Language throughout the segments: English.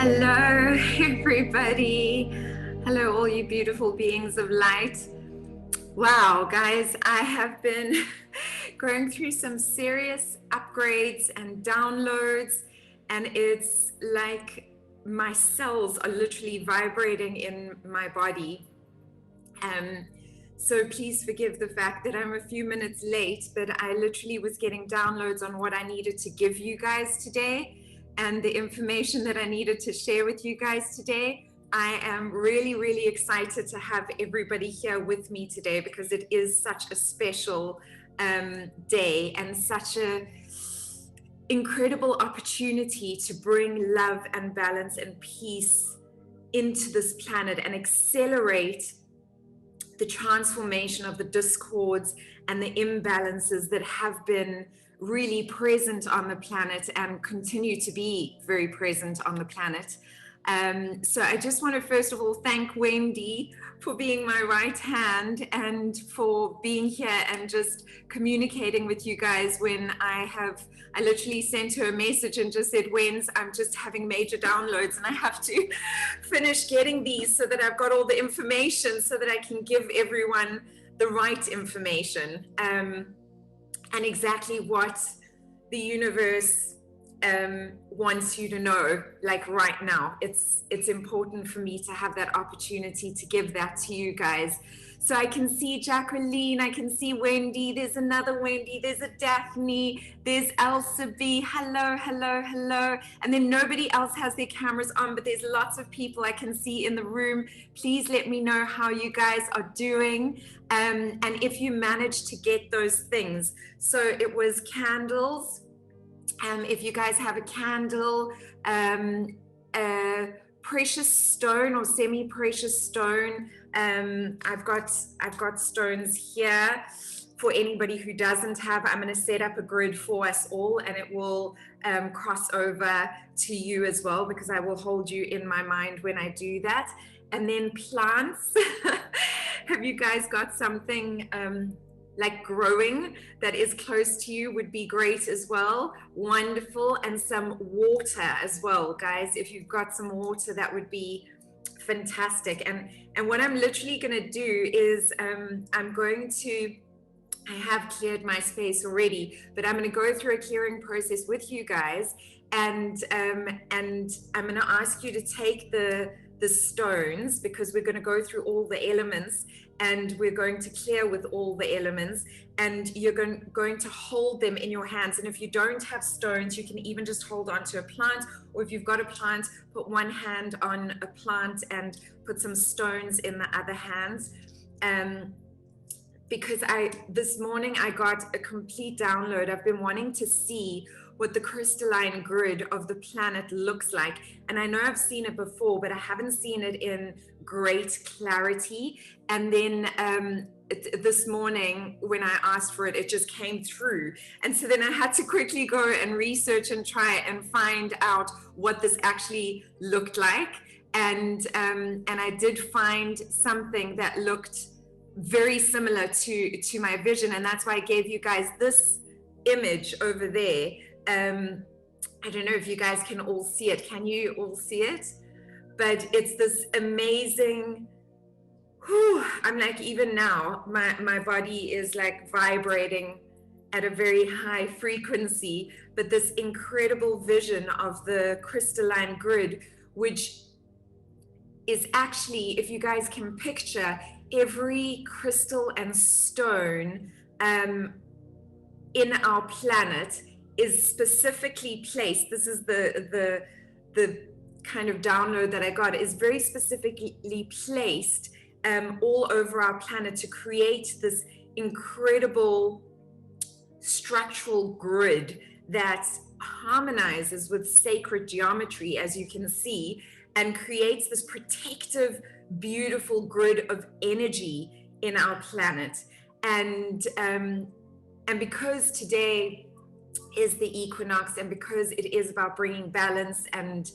Hello, everybody. Hello, all you beautiful beings of light. Wow, guys, I have been going through some serious upgrades and downloads, and it's like my cells are literally vibrating in my body. So please forgive the fact that I'm a few minutes late, but I literally was getting downloads on what I needed to give you guys today and the information that I needed to share with you guys today. I am really, really excited to have everybody here with me today because it is such a special day and such a incredible opportunity to bring love and balance and peace into this planet and accelerate the transformation of the discords and the imbalances that have been really present on the planet and continue to be very present on the planet. So I just want to first of all thank Wendy for being my right hand and for being here and just communicating with you guys when I literally sent her a message and just said, Wens, I'm just having major downloads and I have to finish getting these so that I've got all the information so that I can give everyone the right information and exactly what the universe wants you to know, like right now. It's important for me to have that opportunity to give that to you guys. So I can see Jacqueline, I can see Wendy, there's another Wendy, there's a Daphne, there's Elsa B, hello, hello, hello. And then nobody else has their cameras on, but there's lots of people I can see in the room. Please let me know how you guys are doing. And if you managed to get those things. So it was candles. If you guys have a candle, a precious stone or semi-precious stone, I've got stones here. For anybody who doesn't have, I'm going to set up a grid for us all, and it will cross over to you as well, because I will hold you in my mind when I do that. And then plants. Have you guys got something like growing that is close to you? Would be great as well. Wonderful. And some water as well, guys. If you've got some water, that would be fantastic. And what I'm literally going to do is I have cleared my space already, but I'm going to go through a clearing process with you guys, and I'm going to ask you to take the stones, because we're going to go through all the elements and we're going to clear with all the elements, and you're going to hold them in your hands. And if you don't have stones, you can even just hold on to a plant, or if you've got a plant, put one hand on a plant and put some stones in the other hands. Because this morning I got a complete download. I've been wanting to see what the crystalline grid of the planet looks like. And I know I've seen it before, but I haven't seen it in great clarity. And then this morning when I asked for it, it just came through. And so then I had to quickly go and research and try and find out what this actually looked like. And I did find something that looked very similar to my vision, and that's why I gave you guys this image over there. I don't know if you guys can all see it. Can you all see it? But it's this amazing, I'm like, even now my body is like vibrating at a very high frequency, but this incredible vision of the crystalline grid, which is actually, if you guys can picture, every crystal and stone in our planet is specifically placed. This is the kind of download that I got, is very specifically placed all over our planet to create this incredible structural grid that harmonizes with sacred geometry, as you can see, and creates this protective, beautiful grid of energy in our planet. And because today is the equinox, and because it is about bringing balance and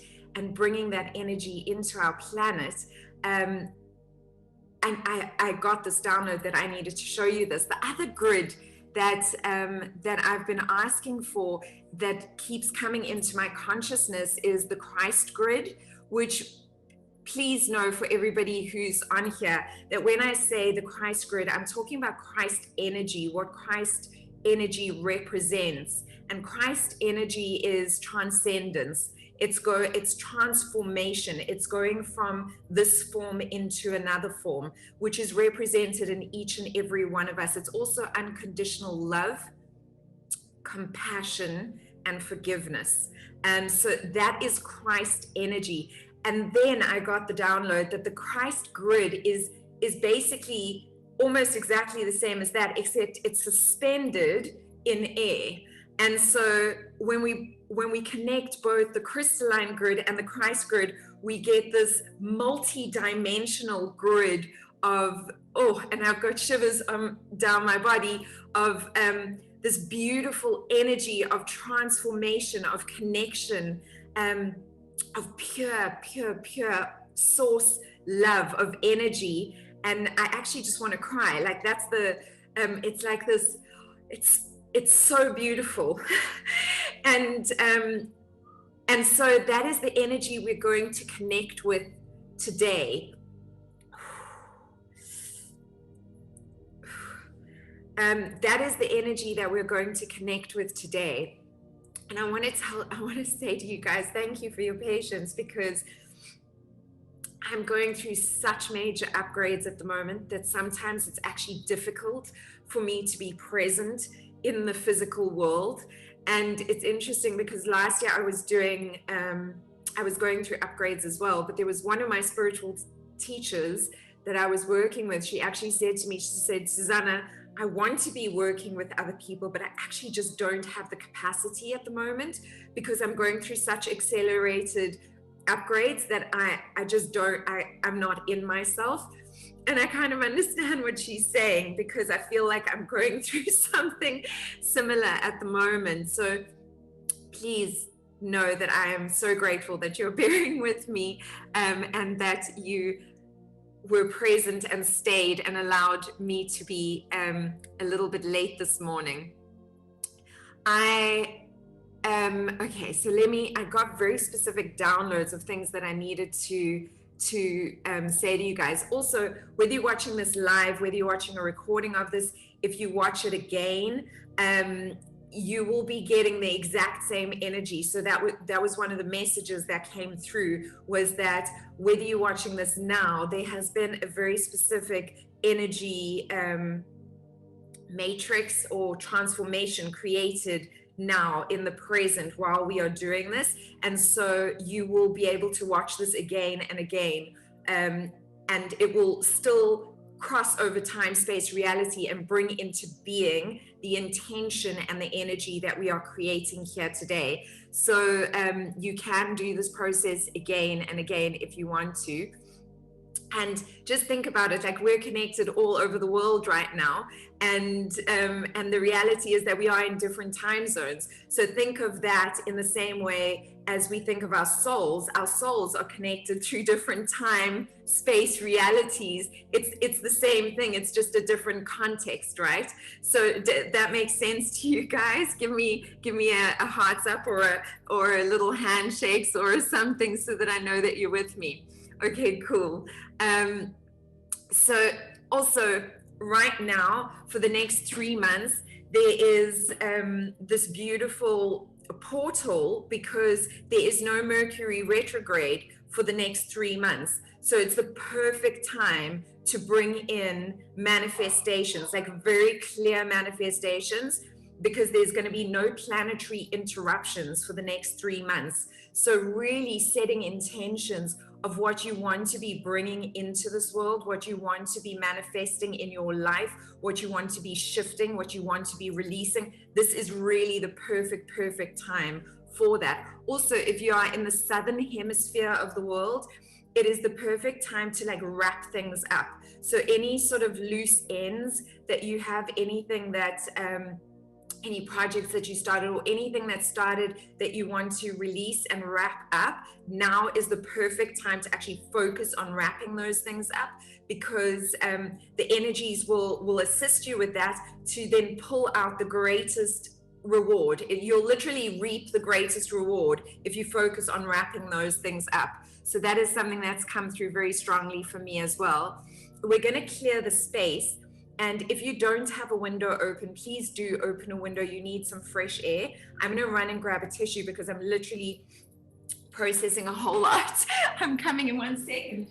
bringing that energy into our planet, and I got this download that I needed to show you this. The other grid that I've been asking for, that keeps coming into my consciousness, is the Christ grid, which please know for everybody who's on here that when I say the Christ grid, I'm talking about Christ energy, what Christ energy represents. And Christ energy is transcendence. It's transformation. It's going from this form into another form, which is represented in each and every one of us. It's also unconditional love, compassion, and forgiveness. And so that is Christ energy. And then I got the download that the Christ grid is basically almost exactly the same as that, except it's suspended in air. And so when we connect both the crystalline grid and the Christ grid, we get this multi-dimensional grid of, and I've got shivers down my body, of this beautiful energy of transformation, of connection, of pure source love, of energy. And I actually just want to cry. Like that's the, it's like this, it's so beautiful. And so that is the energy we're going to connect with today. That is the energy that we're going to connect with today. And I want to say to you guys, thank you for your patience, because I'm going through such major upgrades at the moment that sometimes it's actually difficult for me to be present in the physical world. And it's interesting because last year I was going through upgrades as well, but there was one of my spiritual teachers that I was working with. She actually said to me, she said, Susanna, I want to be working with other people, but I actually just don't have the capacity at the moment because I'm going through such accelerated upgrades that I just don't, I'm not in myself. And I kind of understand what she's saying because I feel like I'm going through something similar at the moment. So please know that I am so grateful that you're bearing with me, and that you were present and stayed and allowed me to be a little bit late this morning. Okay, so I got very specific downloads of things that I needed to say to you guys. Also, whether you're watching this live, whether you're watching a recording of this, if you watch it again, you will be getting the exact same energy. So that was one of the messages that came through, was that whether you're watching this now, there has been a very specific energy matrix or transformation created now in the present while we are doing this. And so you will be able to watch this again and again, and it will still cross over time, space, reality, and bring into being the intention and the energy that we are creating here today. So you can do this process again and again if you want to. And just think about it, like we're connected all over the world right now, and the reality is that we are in different time zones. So think of that in the same way as we think of our souls. Our souls are connected through different time, space, realities. It's the same thing. It's just a different context, right? So that makes sense to you guys? Give me a hearts up or a little handshakes or something so that I know that you're with me. Okay, cool. So also right now for the next 3 months, there is this beautiful portal because there is no Mercury retrograde for the next 3 months. So it's the perfect time to bring in manifestations, like very clear manifestations, because there's going to be no planetary interruptions for the next 3 months. So really setting intentions of what you want to be bringing into this world, what you want to be manifesting in your life, what you want to be shifting, what you want to be releasing. This is really the perfect time for that. Also, if you are in the southern hemisphere of the world, it is the perfect time to like wrap things up. So any sort of loose ends that you have, anything that any projects that you started or anything that started that you want to release and wrap up, now is the perfect time to actually focus on wrapping those things up, because the energies will assist you with that to then pull out the greatest reward. You'll literally reap the greatest reward if you focus on wrapping those things up. So that is something that's come through very strongly for me as well. We're going to clear the space. And if you don't have a window open, please do open a window. You need some fresh air. I'm going to run and grab a tissue because I'm literally processing a whole lot. I'm coming in 1 second.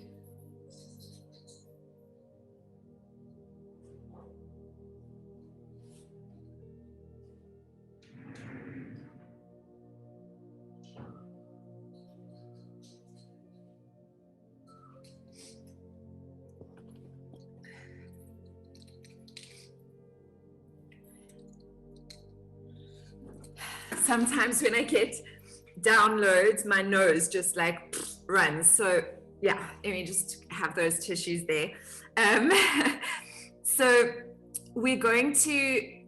Sometimes when I get downloads, my nose just like runs. So yeah, let me just have those tissues there. So we're going to,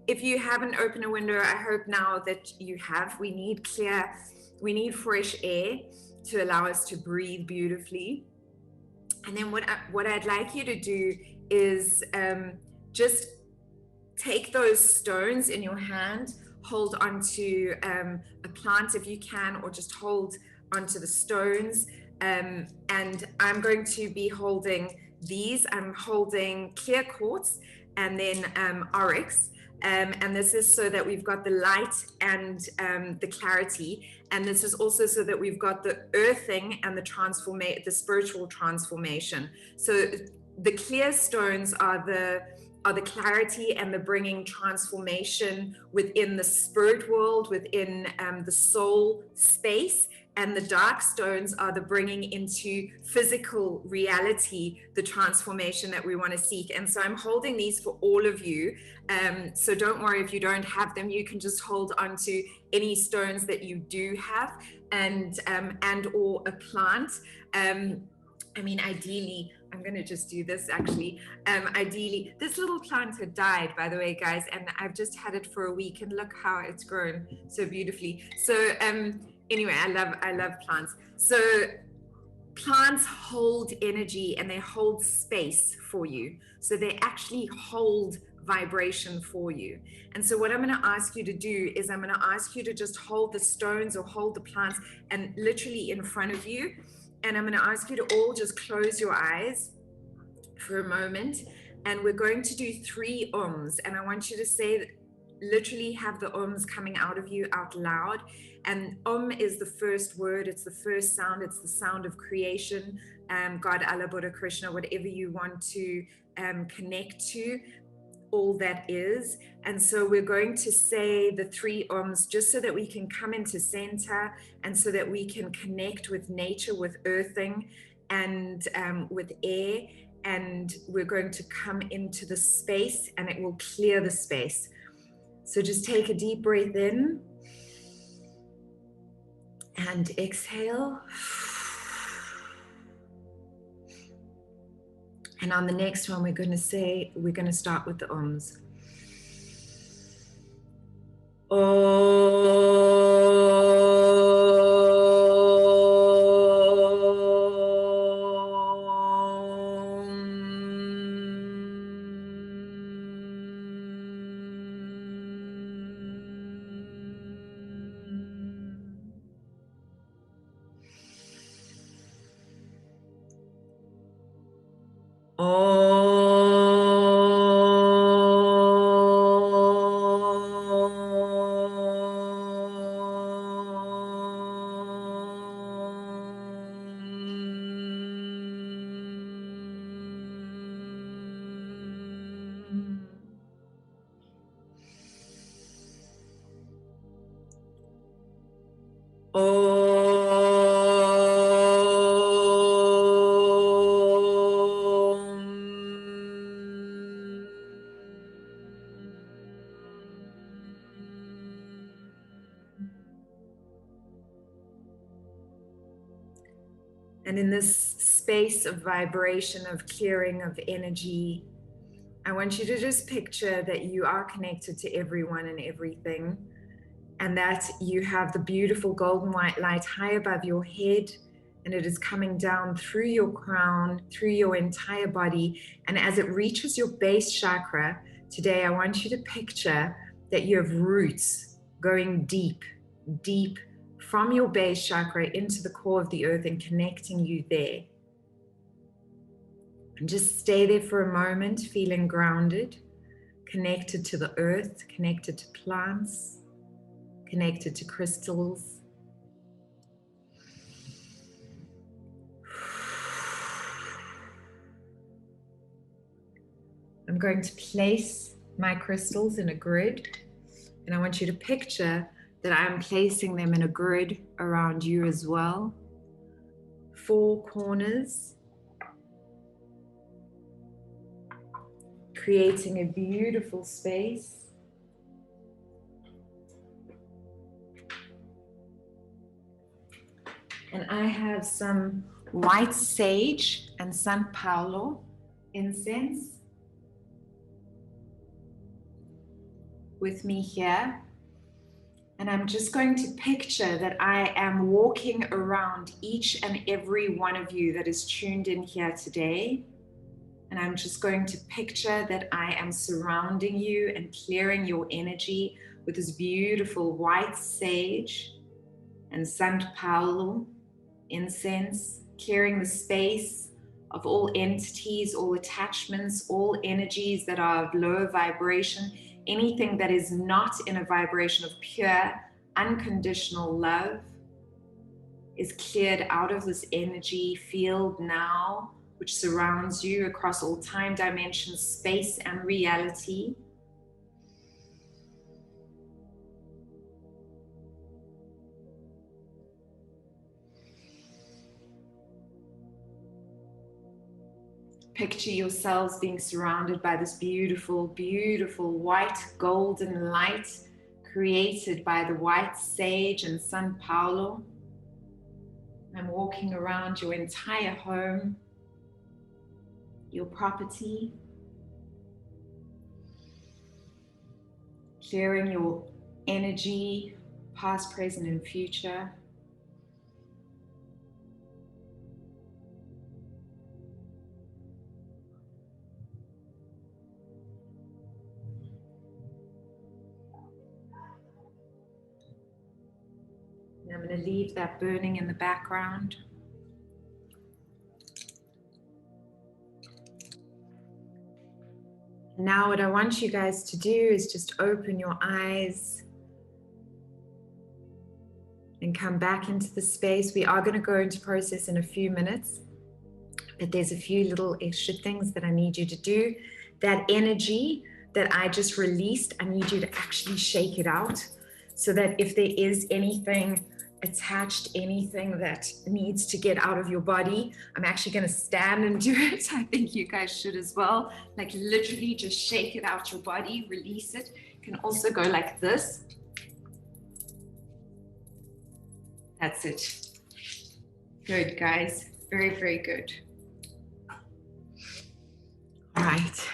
if you haven't opened a window, I hope now that you have. We need fresh air to allow us to breathe beautifully. And then what I'd like you to do is just take those stones in your hand, hold onto a plant if you can, or just hold onto the stones. And I'm going to be holding these. I'm holding clear quartz and then oryx. And this is so that we've got the light and the clarity. And this is also so that we've got the earthing and the spiritual transformation. So the clear stones are the clarity and the bringing transformation within the spirit world, within the soul space. And the dark stones are the bringing into physical reality, the transformation that we want to seek. And so I'm holding these for all of you. So don't worry if you don't have them, you can just hold onto any stones that you do have and or a plant. I mean, ideally, I'm going to just do this actually. Ideally, this little plant had died, by the way, guys, and I've just had it for a week and look how it's grown so beautifully. So anyway, I love plants. So plants hold energy and they hold space for you. So they actually hold vibration for you. And so what I'm going to ask you to do is I'm going to ask you to just hold the stones or hold the plants and literally in front of you. And I'm going to ask you to all just close your eyes for a moment. And we're going to do 3 ums. And I want you to say, literally have the ums coming out of you out loud. And is the first word. It's the first sound. It's the sound of creation. God, Allah, Buddha, Krishna, whatever you want to connect to, all that is. And so we're going to say the 3 ums just so that we can come into center and so that we can connect with nature, with earthing and with air. And we're going to come into the space and it will clear the space. So just take a deep breath in and exhale. And on the next one, we're going to start with the ums. And in this space of vibration, of clearing, of energy, I want you to just picture that you are connected to everyone and everything, and that you have the beautiful golden white light high above your head, and it is coming down through your crown, through your entire body. And as it reaches your base chakra, today I want you to picture that you have roots. going deep, deep from your base chakra into the core of the earth and connecting you there. And just stay there for a moment, feeling grounded, connected to the earth, connected to plants, connected to crystals. I'm going to place my crystals in a grid, and I want you to picture that I'm placing them in a grid around you as well. 4 corners, creating a beautiful space. And I have some white sage and San Paulo incense with me here. And I'm just going to picture that I am walking around each and every one of you that is tuned in here today. And I'm just going to picture that I am surrounding you and clearing your energy with this beautiful white sage and San Paulo incense, clearing the space of all entities, all attachments, all energies that are of lower vibration, anything that is not in a vibration of pure, unconditional love is cleared out of this energy field now, which surrounds you across all time, dimensions, space, and reality. Picture yourselves being surrounded by this beautiful, beautiful white golden light created by the white sage and San Paulo. I'm walking around your entire home, your property, clearing your energy, past, present, and future. And I'm going to leave that burning in the background. Now what I want you guys to do is just open your eyes and come back into the space. We are going to go into process in a few minutes, but there's a few little extra things that I need you to do. That energy that I just released, I need you to actually shake it out so that if there is anything attached, anything that needs to get out of your body, I'm actually going to stand and do it. I think you guys should as well. Like literally just shake it out your body, release it. You can also go like this. That's it. Good, guys. Very, very good. All right.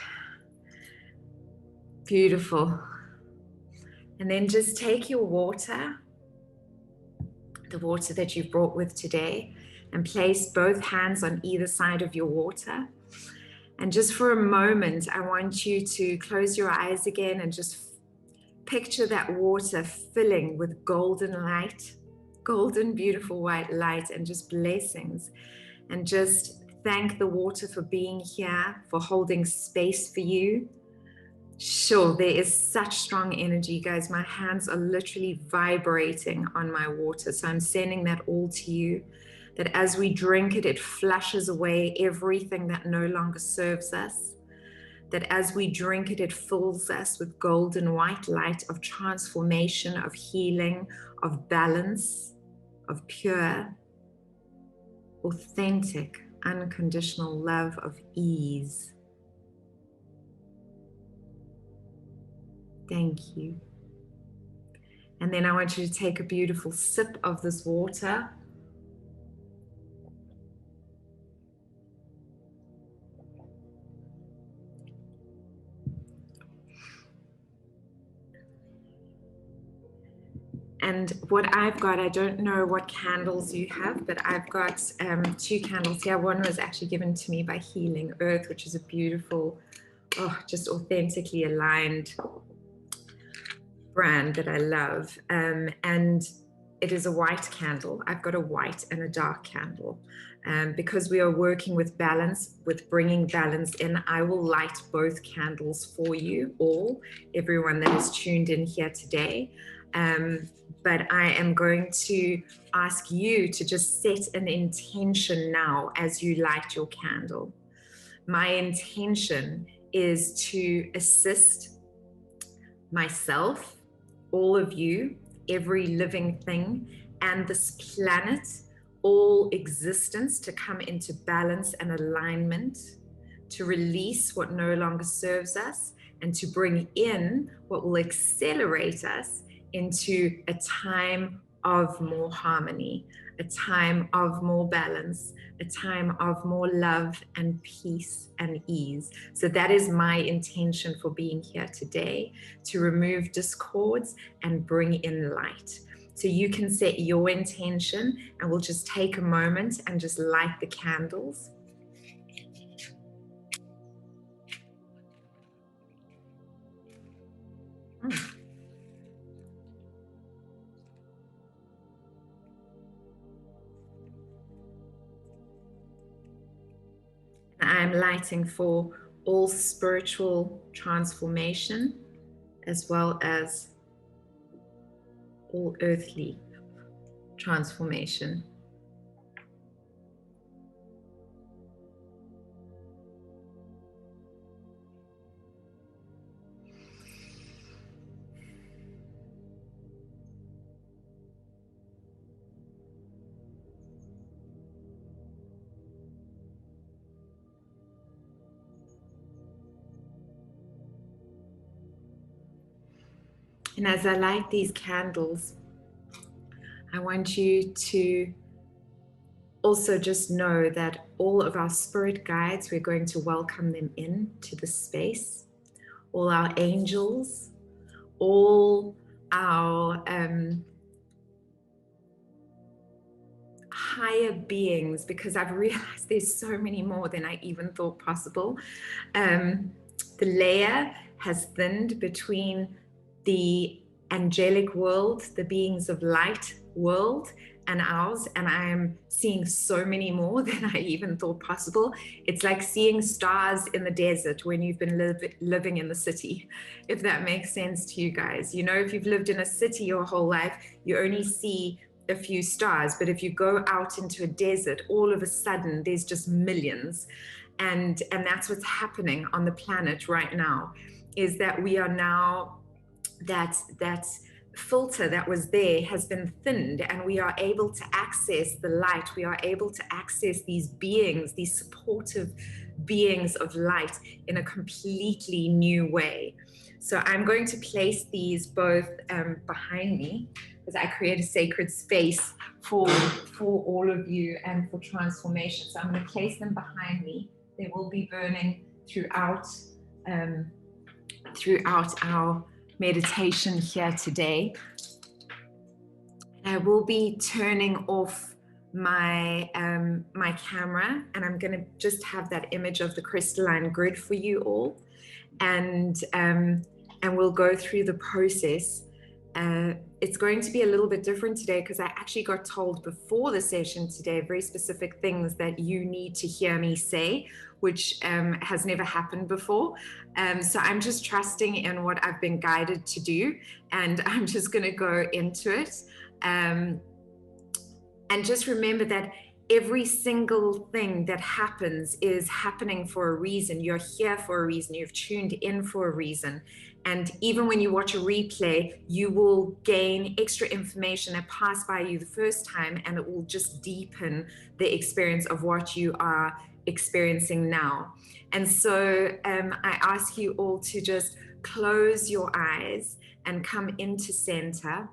Beautiful. And then just take your water, the water that you've brought with today, and place both hands on either side of your water. And just for a moment, I want you to close your eyes again and just picture that water filling with golden light, golden, beautiful white light, and just blessings. And just thank the water for being here, for holding space for you. Sure, there is such strong energy, guys. My hands are literally vibrating on my water. So I'm sending that all to you, that as we drink it, it flushes away everything that no longer serves us. That as we drink it, it fills us with golden white light of transformation, of healing, of balance, of pure, authentic, unconditional love, of ease. Thank you. And then I want you to take a beautiful sip of this water. And what I've got, I don't know what candles you have, but I've got 2 candles here. One was actually given to me by Healing Earth, which is a beautiful, just authentically aligned brand that I love, and it is a white candle. I've got a white and a dark candle. Because we are working with balance, with bringing balance in, I will light both candles for you all, everyone that is tuned in here today. But I am going to ask you to just set an intention now as you light your candle. My intention is to assist myself, all of you, every living thing, and this planet, all existence, to come into balance and alignment, to release what no longer serves us, and to bring in what will accelerate us into a time of more harmony, a time of more balance, a time of more love and peace and ease. So that is my intention for being here today, to remove discords and bring in light. So you can set your intention, and we'll just take a moment and just light the candles. I'm lighting for all spiritual transformation, as well as all earthly transformation. And as I light these candles, I want you to also just know that all of our spirit guides, we're going to welcome them in to the space. All our angels, all our higher beings, because I've realized there's so many more than I even thought possible. The layer has thinned between the angelic world, the beings of light world, and ours, and I am seeing so many more than I even thought possible. It's like seeing stars in the desert when you've been living in the city, if that makes sense to you guys. You know, if you've lived in a city your whole life, you only see a few stars, but if you go out into a desert, all of a sudden there's just millions. And that's what's happening on the planet right now, is that we are now, that filter that was there has been thinned, and we are able to access the light. We are able to access these beings, these supportive beings of light, in a completely new way. So I'm going to place these both behind me, because I create a sacred space for all of you and for transformation. So I'm going to place them behind me. They will be burning throughout our meditation here today. I will be turning off my my camera, and I'm going to just have that image of the crystalline grid for you all, and we'll go through the process. It's going to be a little bit different today, because I actually got told before the session today very specific things that you need to hear me say, which has never happened before. So I'm just trusting in what I've been guided to do, and I'm just going to go into it. And just remember that every single thing that happens is happening for a reason. You're here for a reason. You've tuned in for a reason. And even when you watch a replay, you will gain extra information that passed by you the first time, and it will just deepen the experience of what you are experiencing now. And so I ask you all to just close your eyes and come into center,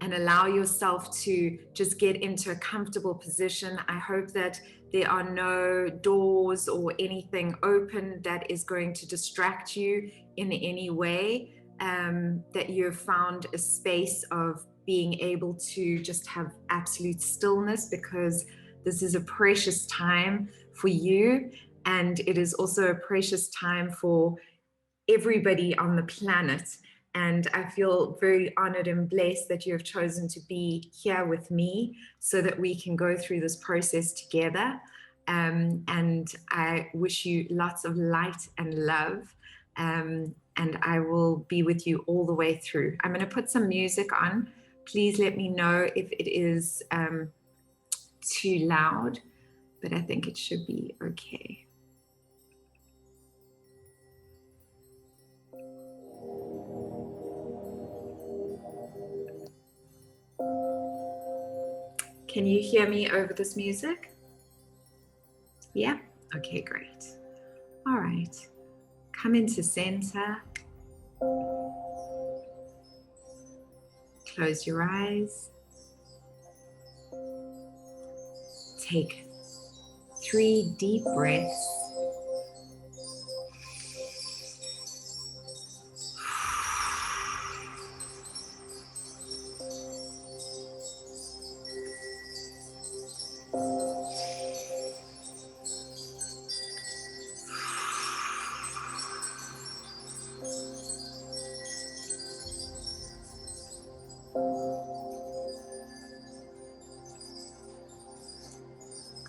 and allow yourself to just get into a comfortable position. I hope that there are no doors or anything open that is going to distract you in any way, that you've found a space of being able to just have absolute stillness, because this is a precious time for you, and it is also a precious time for everybody on the planet. And I feel very honored and blessed that you have chosen to be here with me so that we can go through this process together. And I wish you lots of light and love. And I will be with you all the way through. I'm going to put some music on. Please let me know if it is too loud, but I think it should be okay. Can you hear me over this music? Yeah? Okay, great. All right. Come into center. Close your eyes. Take 3 deep breaths.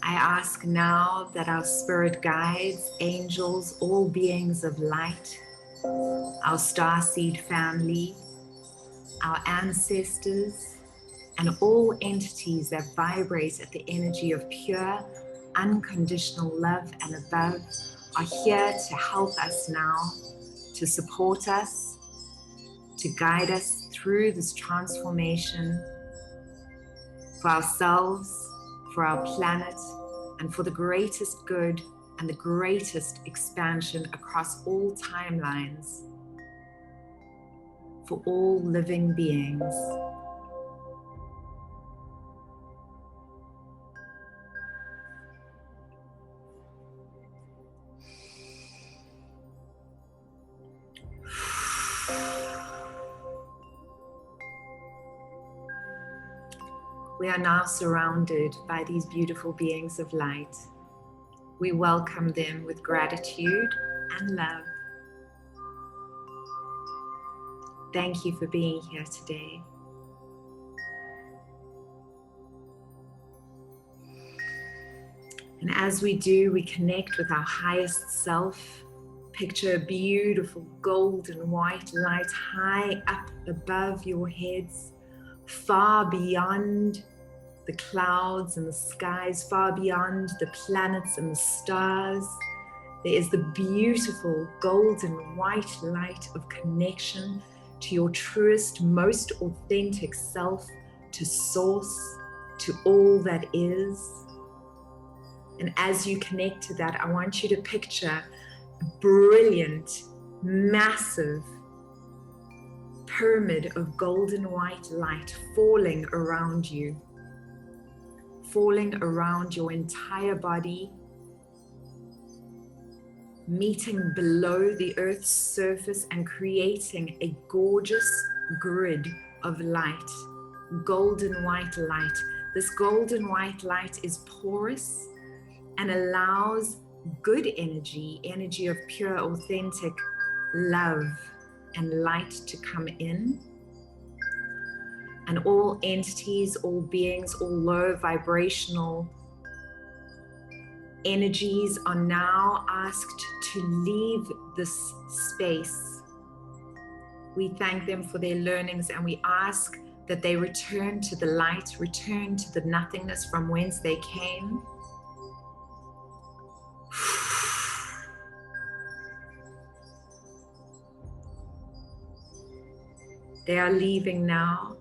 I ask now that our spirit guides, angels, all beings of light, our starseed family, our ancestors, and all entities that vibrate at the energy of pure, unconditional love and above are here to help us now, to support us, to guide us through this transformation for ourselves, for our planet, and for the greatest good and the greatest expansion across all timelines, for all living beings. We are now surrounded by these beautiful beings of light. We welcome them with gratitude and love. Thank you for being here today. And as we do, we connect with our highest self. Picture a beautiful golden white light high up above your heads, far beyond the clouds and the skies, far beyond the planets and the stars. There is the beautiful golden white light of connection to your truest, most authentic self, to source, to all that is. And as you connect to that, I want you to picture a brilliant, massive pyramid of golden white light falling around you, falling around your entire body, meeting below the Earth's surface and creating a gorgeous grid of light, golden white light. This golden white light is porous and allows good energy, energy of pure, authentic love and light to come in. And all entities, all beings, all low vibrational energies are now asked to leave this space. We thank them for their learnings and we ask that they return to the light, return to the nothingness from whence they came. They are leaving now.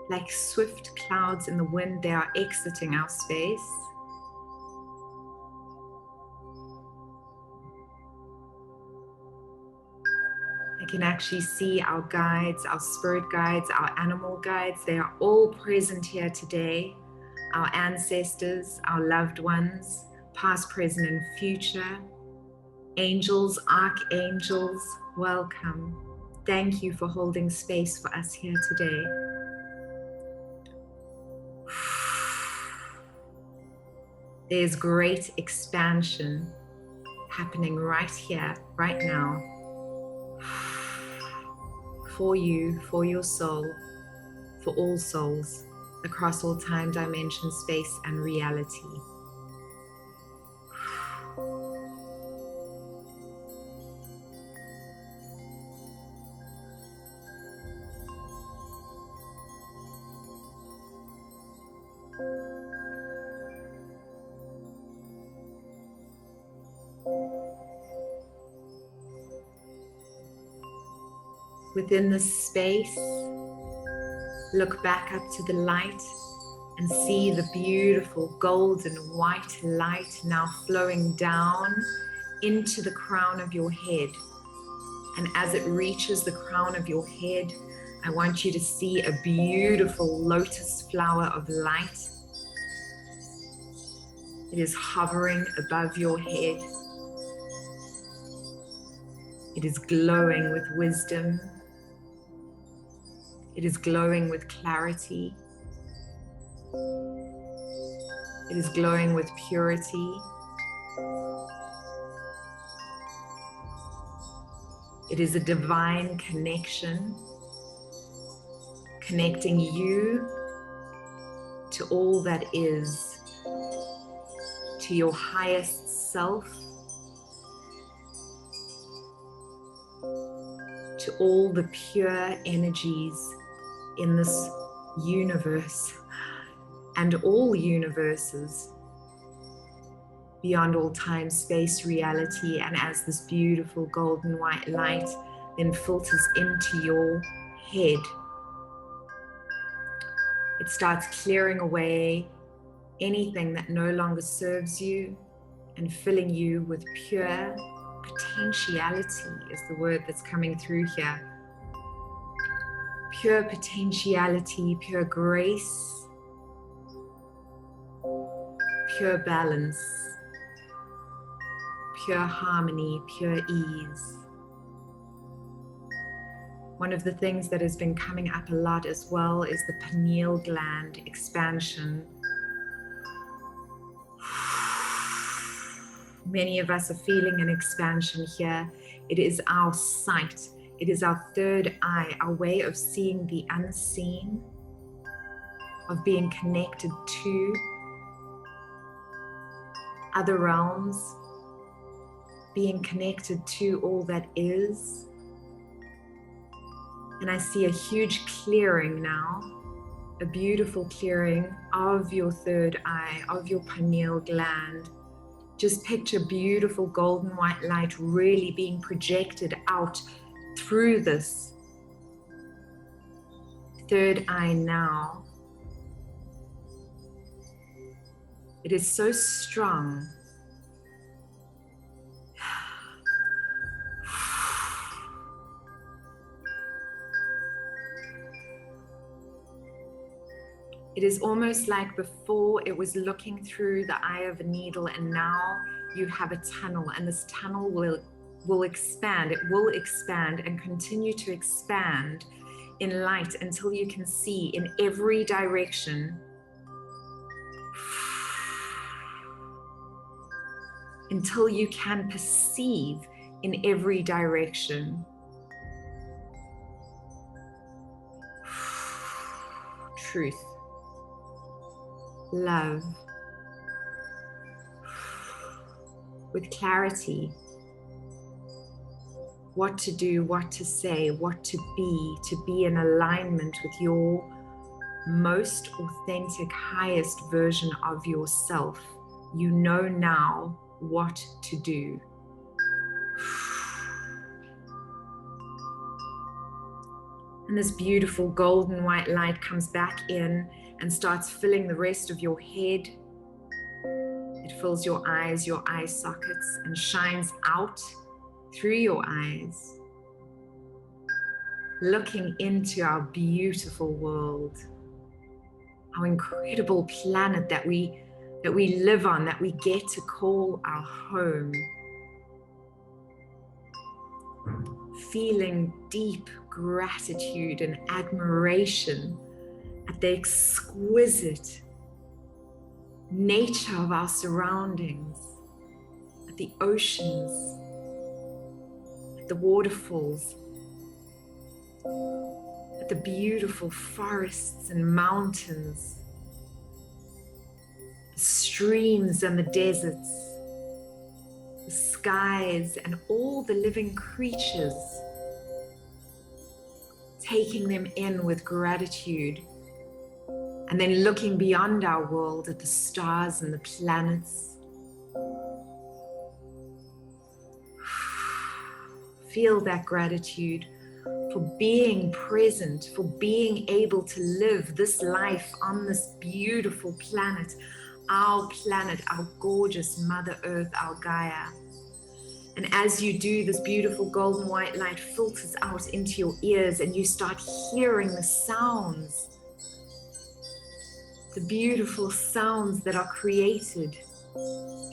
Like swift clouds in the wind, they are exiting our space. I can actually see our guides, our spirit guides, our animal guides. They are all present here today. Our ancestors, our loved ones, past, present, and future. Angels, archangels, welcome. Thank you for holding space for us here today. There's great expansion happening right here, right now. for you, for your soul, for all souls, across all time, dimension, space, and reality. Within this space, look back up to the light and see the beautiful golden white light now flowing down into the crown of your head. And as it reaches the crown of your head, I want you to see a beautiful lotus flower of light. It is hovering above your head. It is glowing with wisdom. It is glowing with clarity. It is glowing with purity. It is a divine connection, connecting you to all that is, to your highest self, to all the pure energies in this universe and all universes beyond all time, space, reality. And as this beautiful golden white light then filters into your head, it starts clearing away anything that no longer serves you and filling you with pure potentiality is the word that's coming through here. Pure potentiality, pure grace, pure balance, pure harmony, pure ease. One of the things that has been coming up a lot as well is the pineal gland expansion. Many of us are feeling an expansion here. It is our sight. It is our third eye, our way of seeing the unseen, of being connected to other realms, being connected to all that is. And I see a huge clearing now, a beautiful clearing of your third eye, of your pineal gland. Just picture beautiful golden white light really being projected out through this third eye now. It is so strong. It is almost like before it was looking through the eye of a needle, and now you have a tunnel, and this tunnel will expand. It will expand and continue to expand in light until you can see in every direction. Until you can perceive in every direction. Truth. Love. With clarity. What to do, what to say, what to be in alignment with your most authentic, highest version of yourself. You know now what to do. And this beautiful golden white light comes back in and starts filling the rest of your head. It fills your eyes, your eye sockets, and shines out through your eyes, looking into our beautiful world, our incredible planet that we live on, that we get to call our home. Feeling deep gratitude and admiration at the exquisite nature of our surroundings, at the oceans, at the waterfalls, at the beautiful forests and mountains, the streams and the deserts, the skies and all the living creatures, taking them in with gratitude, and then looking beyond our world at the stars and the planets. Feel that gratitude for being present, for being able to live this life on this beautiful planet, our gorgeous Mother Earth, our Gaia. And as you do, this beautiful golden white light filters out into your ears and you start hearing the sounds, the beautiful sounds that are created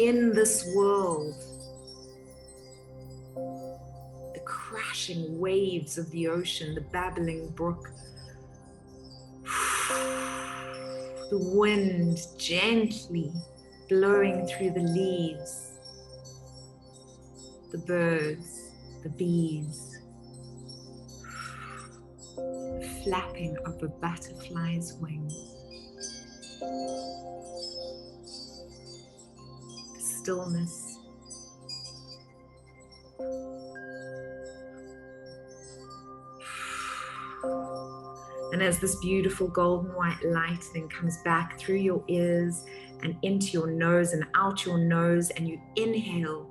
in this world. The crashing waves of the ocean, the babbling brook, the wind gently blowing through the leaves, the birds, the bees, the flapping of a butterfly's wings, the stillness, and as this beautiful golden white light then comes back through your ears and into your nose and out your nose, and you inhale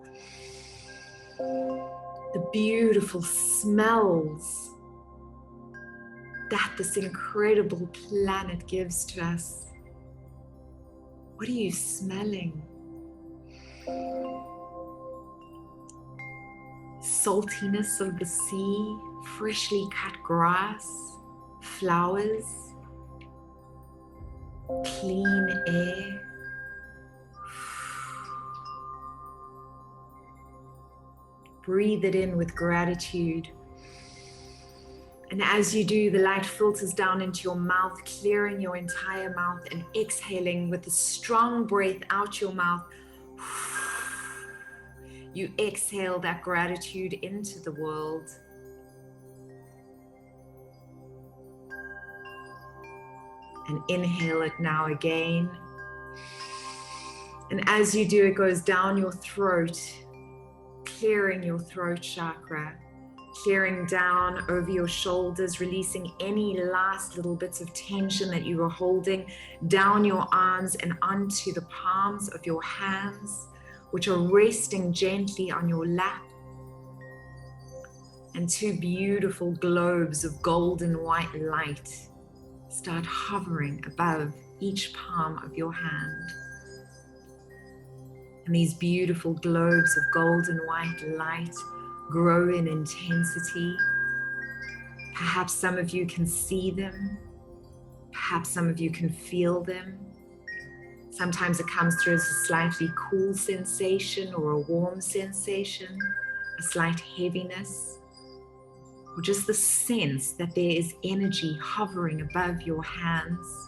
the beautiful smells that this incredible planet gives to us. What are you smelling? Saltiness of the sea, freshly cut grass, flowers, clean air. Breathe it in with gratitude. And as you do, the light filters down into your mouth, clearing your entire mouth and exhaling with a strong breath out your mouth. You exhale that gratitude into the world. And inhale it now again. And as you do, it goes down your throat, clearing your throat chakra, clearing down over your shoulders, releasing any last little bits of tension that you were holding, down your arms and onto the palms of your hands, which are resting gently on your lap. And two beautiful globes of golden white light start hovering above each palm of your hand. And these beautiful globes of golden white light grow in intensity. Perhaps some of you can see them. Perhaps some of you can feel them. Sometimes it comes through as a slightly cool sensation or a warm sensation, a slight heaviness, or just the sense that there is energy hovering above your hands.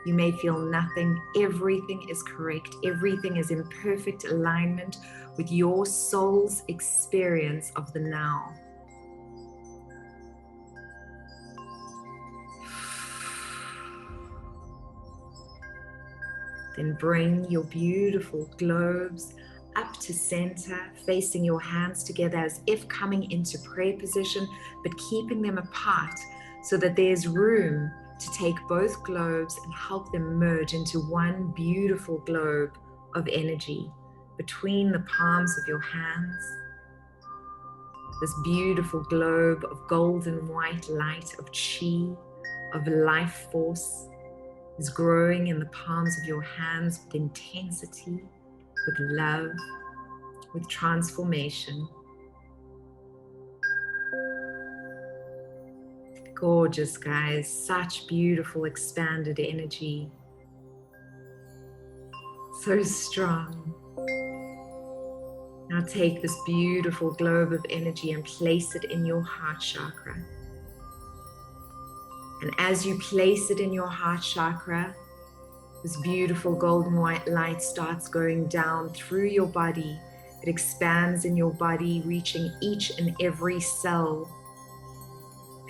You may feel nothing. Everything is correct. Everything is in perfect alignment with your soul's experience of the now. Then bring your beautiful globes up to center, facing your hands together as if coming into prayer position, but keeping them apart so that there's room to take both globes and help them merge into one beautiful globe of energy between the palms of your hands. This beautiful globe of golden white light, of chi, of life force, is growing in the palms of your hands with intensity, with love, with transformation. Gorgeous, guys. Such beautiful expanded energy. So strong. Now take this beautiful globe of energy and place it in your heart chakra. And as you place it in your heart chakra, this beautiful golden white light starts going down through your body. It expands in your body, reaching each and every cell,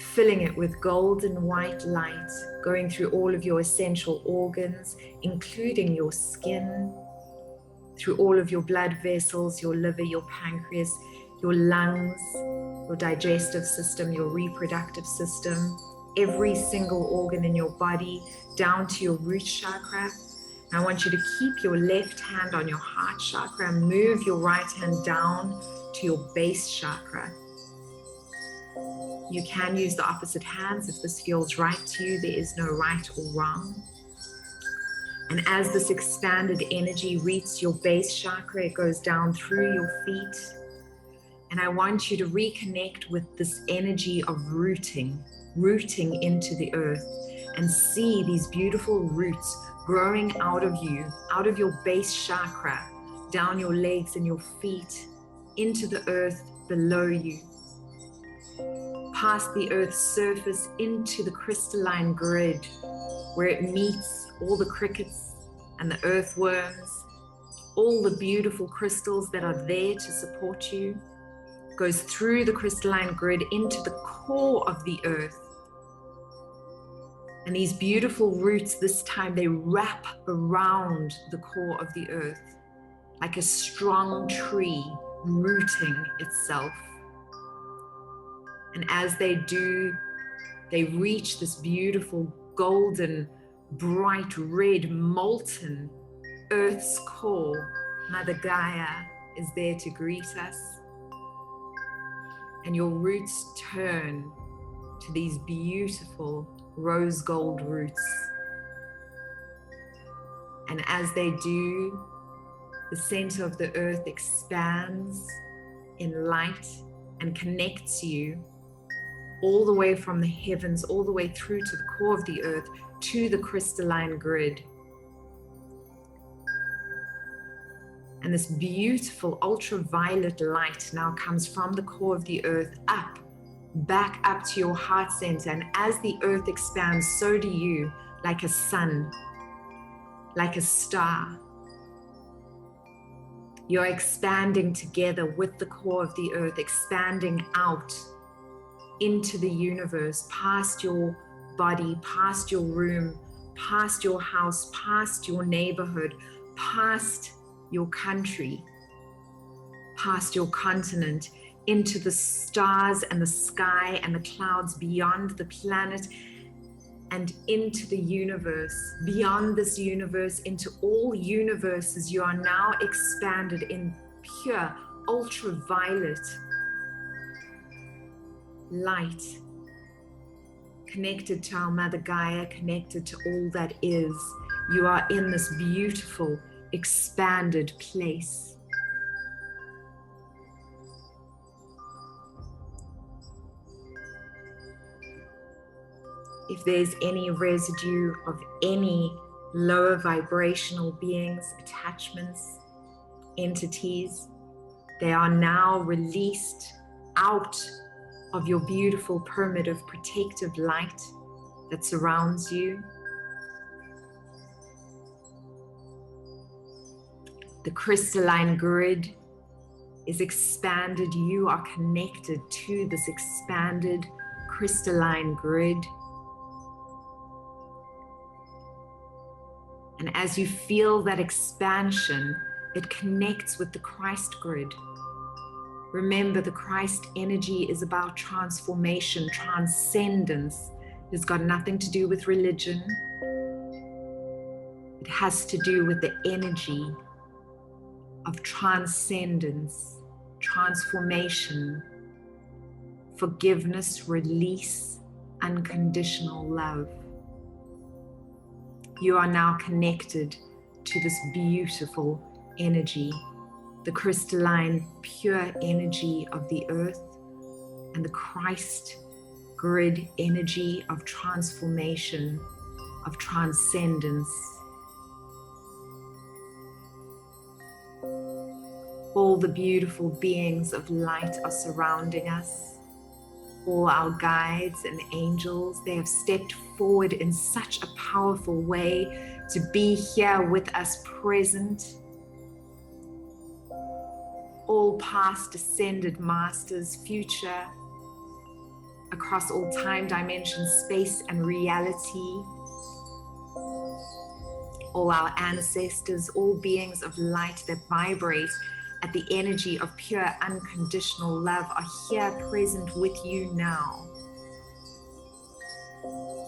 filling it with golden white light, going through all of your essential organs, including your skin, through all of your blood vessels, your liver, your pancreas, your lungs, your digestive system, your reproductive system, every single organ in your body, down to your root chakra. And I want you to keep your left hand on your heart chakra and move your right hand down to your base chakra. You can use the opposite hands if this feels right to you. There is no right or wrong. And as this expanded energy reaches your base chakra, it goes down through your feet. And I want you to reconnect with this energy of rooting into the earth, and see these beautiful roots growing out of you, out of your base chakra, down your legs and your feet, into the earth below you, past the earth's surface into the crystalline grid, where it meets all the crickets and the earthworms, all the beautiful crystals that are there to support you, goes through the crystalline grid into the core of the earth. And these beautiful roots, this time they wrap around the core of the earth like a strong tree rooting itself. And as they do, they reach this beautiful golden, bright red, molten earth's core. Mother Gaia is there to greet us. And your roots turn to these beautiful rose gold roots. And as they do, the center of the earth expands in light and connects you all the way from the heavens, all the way through to the core of the earth, to the crystalline grid. And this beautiful ultraviolet light now comes from the core of the earth up, back up to your heart center. And as the earth expands, so do you, like a sun, like a star. You're expanding together with the core of the earth, expanding out into the universe, past your body, past your room, past your house, past your neighborhood, past your country, past your continent, into the stars and the sky and the clouds beyond the planet, and into the universe, beyond this universe, into all universes. You are now expanded in pure ultraviolet light, connected to our Mother Gaia, connected to all that is. You are in this beautiful, expanded place. If there's any residue of any lower vibrational beings, attachments, entities, they are now released out of your beautiful pyramid of protective light that surrounds you. The crystalline grid is expanded. You are connected to this expanded crystalline grid. And as you feel that expansion, it connects with the Christ grid. Remember, the Christ energy is about transformation, transcendence. It's got nothing to do with religion. It has to do with the energy of transcendence, transformation, forgiveness, release, unconditional love. You are now connected to this beautiful energy, the crystalline, pure energy of the earth, and the Christ grid energy of transformation, of transcendence. All the beautiful beings of light are surrounding us. All our guides and angels, they have stepped forward in such a powerful way to be here with us present. All past ascended masters, future across all time, dimension, space, and reality. All our ancestors, all beings of light that vibrate at the energy of pure unconditional love are here present with you now.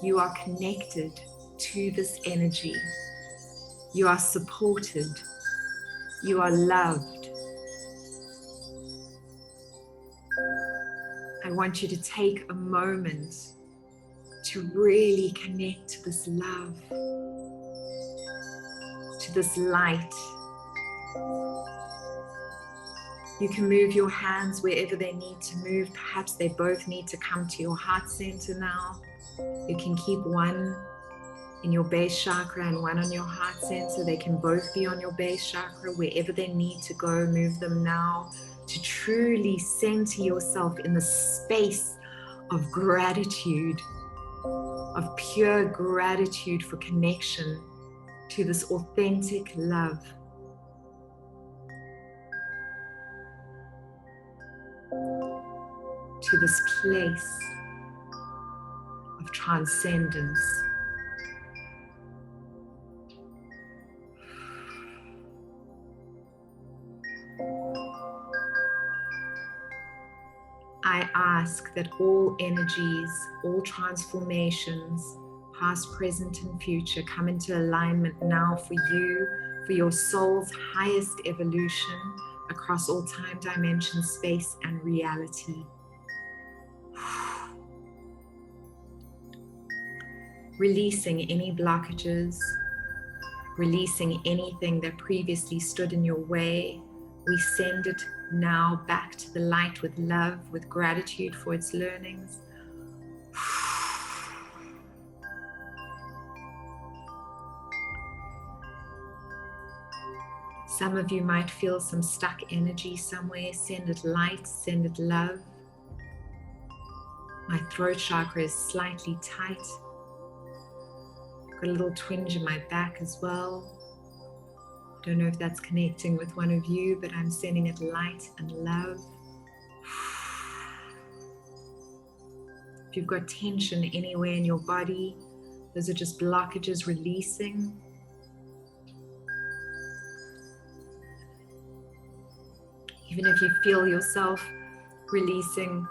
You are connected to this energy. You are supported. You are loved. I want you to take a moment to really connect to this love, to this light. You can move your hands wherever they need to move. Perhaps they both need to come to your heart center now. You can keep one in your base chakra and one on your heart center. They can both be on your base chakra. Wherever they need to go, move them now to truly center yourself in the space of gratitude, of pure gratitude for connection to this authentic love. To this place of transcendence. I ask that all energies, all transformations, past, present, and future, come into alignment now for you, for your soul's highest evolution across all time, dimension, space, and reality. Releasing any blockages, releasing anything that previously stood in your way. We send it now back to the light with love, with gratitude for its learnings. Some of you might feel some stuck energy somewhere. Send it light, send it love. My throat chakra is slightly tight. Got a little twinge in my back as well. Don't know if that's connecting with one of you, but I'm sending it light and love. If you've got tension anywhere in your body, those are just blockages releasing. Even if you feel yourself releasing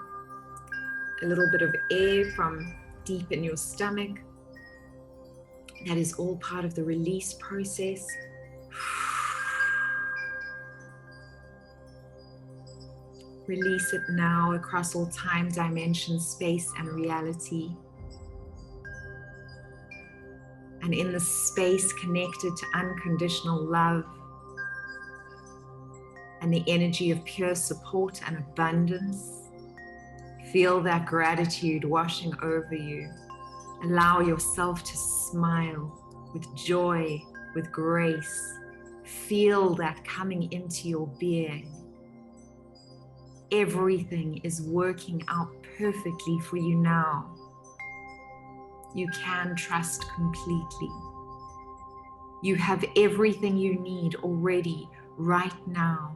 a little bit of air from deep in your stomach, that is all part of the release process. Release it now across all time, dimension, space, and reality. And in the space connected to unconditional love and the energy of pure support and abundance, feel that gratitude washing over you. Allow yourself to smile with joy, with grace. Feel that coming into your being. Everything is working out perfectly for you now. You can trust completely. You have everything you need already right now.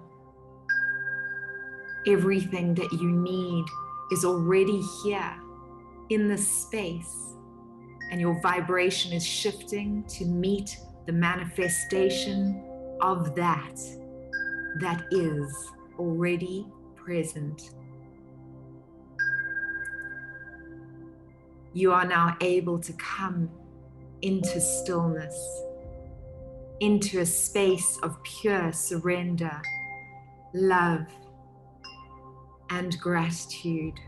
Everything that you need is already here in this space. And your vibration is shifting to meet the manifestation of that is already present. You are now able to come into stillness, into a space of pure surrender, love, and gratitude.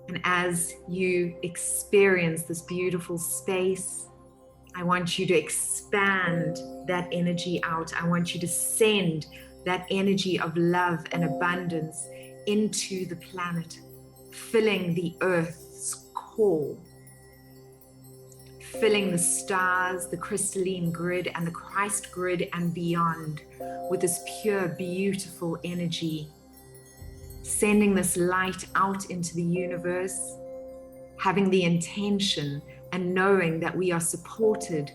And as you experience this beautiful space, I want you to expand that energy out. I want you to send that energy of love and abundance into the planet, filling the earth's core, filling the stars, the crystalline grid, and the Christ grid and beyond with this pure, beautiful energy. Sending this light out into the universe, having the intention and knowing that we are supported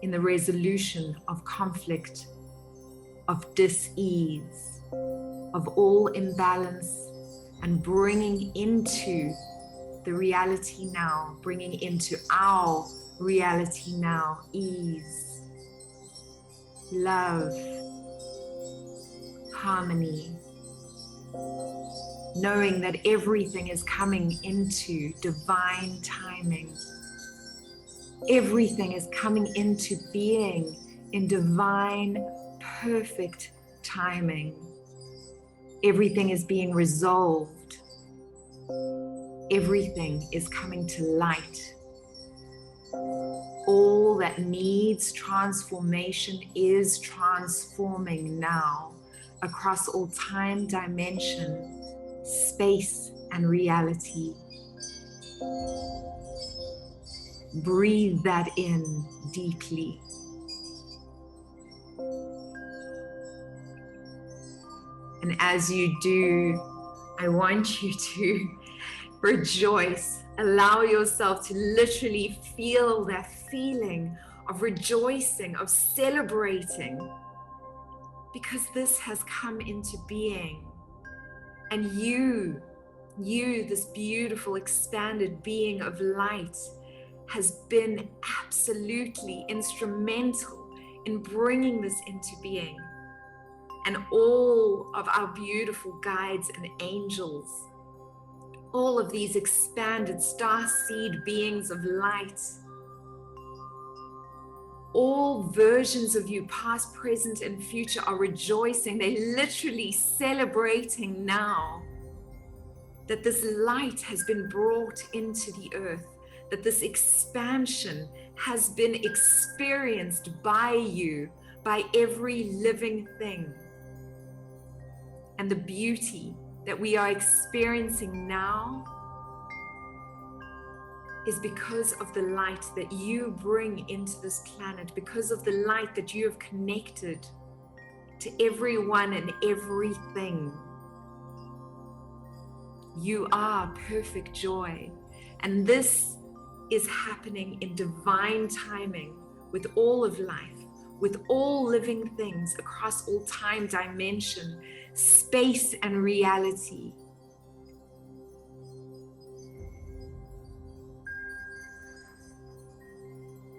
in the resolution of conflict, of dis-ease, of all imbalance, and bringing into the reality now, bringing into our reality now, ease, love, harmony, knowing that everything is coming into divine timing. Everything is coming into being in divine, perfect timing. Everything is being resolved. Everything is coming to light. All that needs transformation is transforming now across all time, dimension, space, and reality. Breathe that in deeply. And as you do, I want you to rejoice. Allow yourself to literally feel that feeling of rejoicing, of celebrating, because this has come into being. And you, this beautiful expanded being of light, has been absolutely instrumental in bringing this into being. And all of our beautiful guides and angels, all of these expanded starseed beings of light, all versions of you, past, present, and future, are rejoicing. They're literally celebrating now that this light has been brought into the earth, that this expansion has been experienced by you, by every living thing. And the beauty that we are experiencing now is because of the light that you bring into this planet, because of the light that you have connected to everyone and everything. You are perfect joy. And this is happening in divine timing with all of life, with all living things across all time, dimension, space, and reality.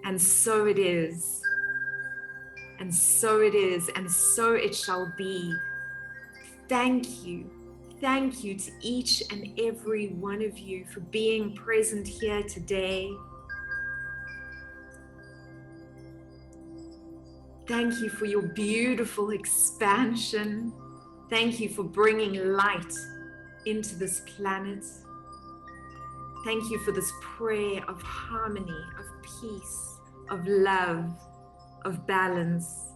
And so it is, and so it is, and so it shall be. Thank you to each and every one of you for being present here today. Thank you for your beautiful expansion. Thank you for bringing light into this planet. Thank you for this prayer of harmony, of peace, of love, of balance,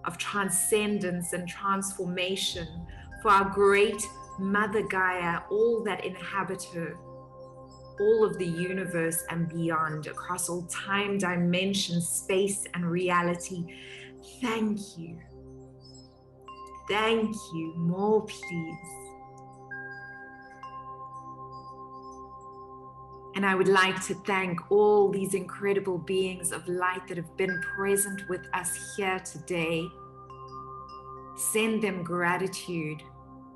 of transcendence and transformation for our great Mother Gaia, all that inhabit her, all of the universe and beyond, across all time, dimension, space, and reality. Thank you. Thank you. More, please. And I would like to thank all these incredible beings of light that have been present with us here today. Send them gratitude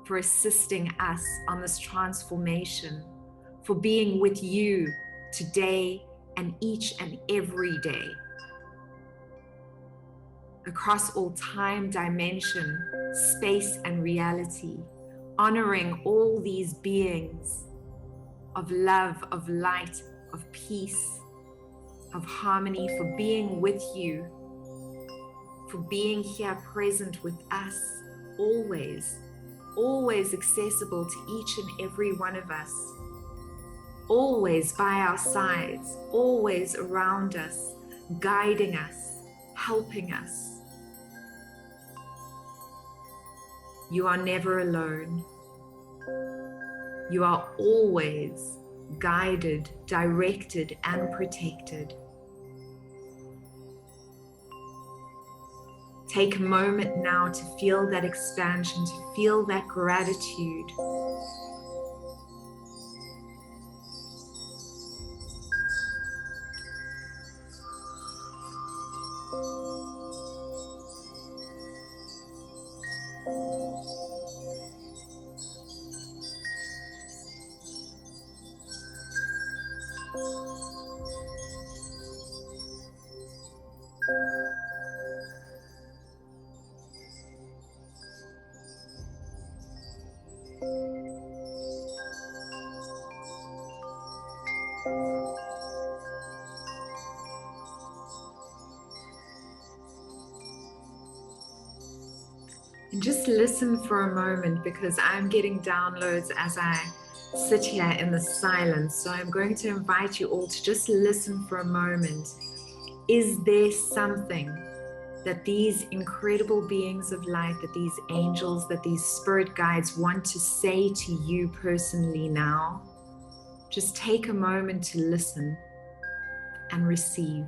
for assisting us on this transformation, for being with you today and each and every day. Across all time, dimension, space, and reality, honoring all these beings of love, of light, of peace, of harmony, for being with you, for being here present with us, always accessible to each and every one of us, always by our sides, always around us, guiding us, helping us. You are never alone. You are always guided, directed, and protected. Take a moment now to feel that expansion, to feel that gratitude. And just listen for a moment, because I'm getting downloads as I sit here in the silence. So I'm going to invite you all to just listen for a moment. Is there something that these incredible beings of light, that these angels, that these spirit guides want to say to you personally now? Just take a moment to listen and receive.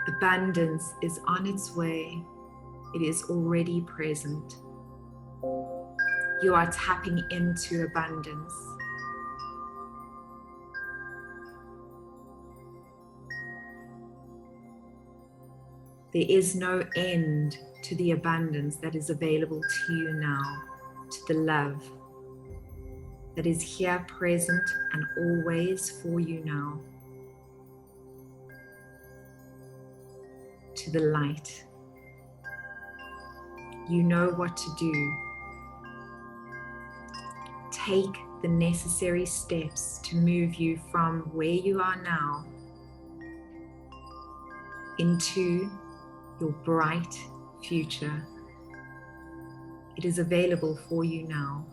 Abundance is on its way. It is already present. You are tapping into abundance. There is no end to the abundance that is available to you now, to the love that is here, present, and always for you now, to the light. You know what to do. Take the necessary steps to move you from where you are now into your bright future. It is available for you now.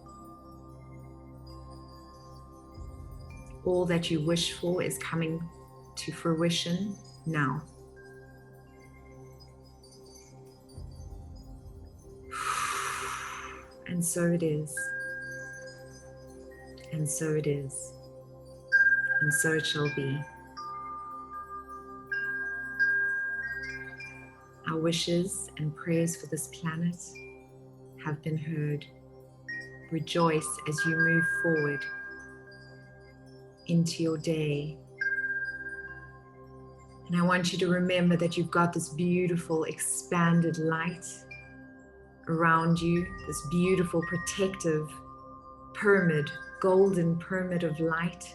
All that you wish for is coming to fruition now. And so it is. And so it is. And so it shall be. Our wishes and prayers for this planet have been heard. Rejoice as you move forward into your day. And I want you to remember that you've got this beautiful expanded light around you, this beautiful protective pyramid, golden pyramid of light.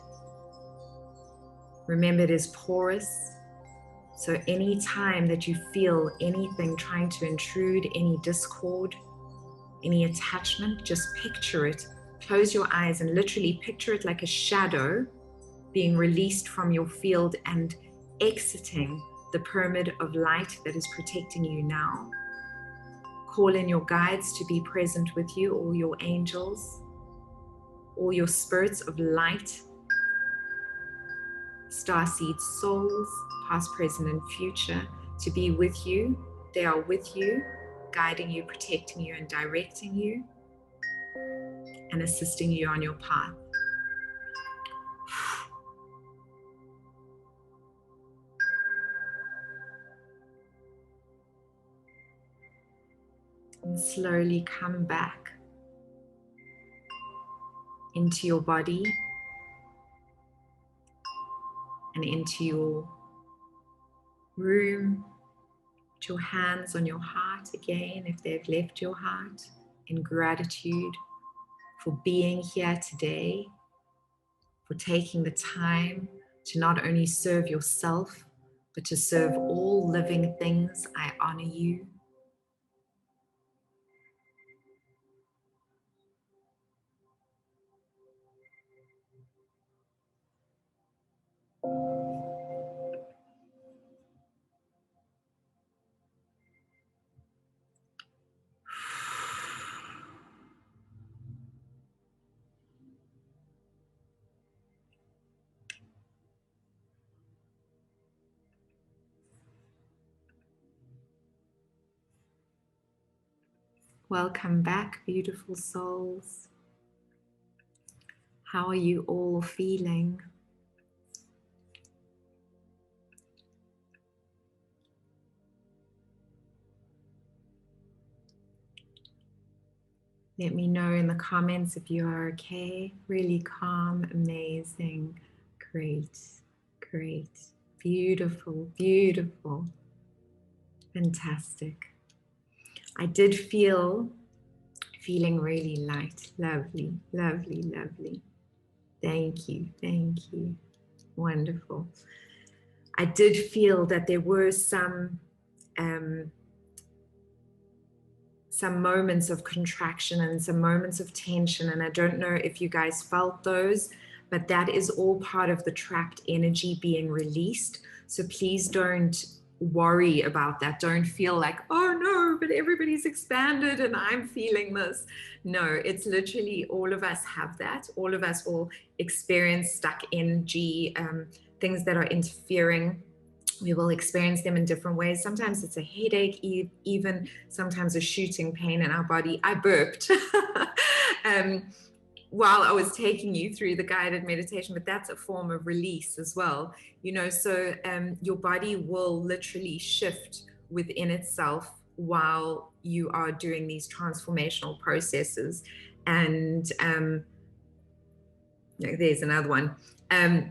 Remember, it is porous. So any time that you feel anything trying to intrude, any discord, any attachment, just picture it. Close your eyes and literally picture it like a shadow being released from your field and exiting the pyramid of light that is protecting you now. Call in your guides to be present with you, all your angels, all your spirits of light, starseed souls, past, present, and future, to be with you. They are with you, guiding you, protecting you, and directing you, and assisting you on your path. And slowly come back into your body and into your room. Put your hands on your heart again if they've left your heart, in gratitude for being here today, for taking the time to not only serve yourself, but to serve all living things. I honor you. Welcome back, beautiful souls. How are you all feeling? Let me know in the comments if you are okay. Really calm, amazing, great, great, beautiful, beautiful, fantastic. I did feeling really light, lovely, lovely, lovely. Thank you, wonderful. I did feel that there were some moments of contraction and some moments of tension. And I don't know if you guys felt those, but that is all part of the trapped energy being released. So please don't worry about that. Don't feel like, oh no, but everybody's expanded and I'm feeling this. No, it's literally all of us have that. All of us will experience stuck energy, things that are interfering. We will experience them in different ways. Sometimes it's a headache, even sometimes a shooting pain in our body. I burped while I was taking you through the guided meditation, but that's a form of release as well. So your body will literally shift within itself while you are doing these transformational processes. And there's another one. And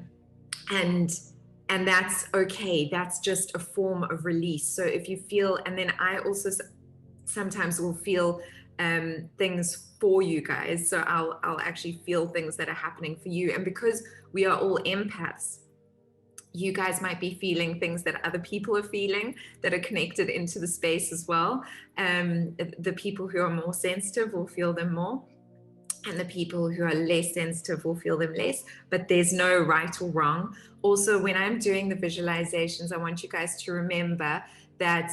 that's okay. That's just a form of release. So if you feel, and then I also sometimes will feel things for you guys. So I'll actually feel things that are happening for you. And because we are all empaths, you guys might be feeling things that other people are feeling that are connected into the space as well. The people who are more sensitive will feel them more, and the people who are less sensitive will feel them less, but there's no right or wrong. Also, when I'm doing the visualizations, I want you guys to remember that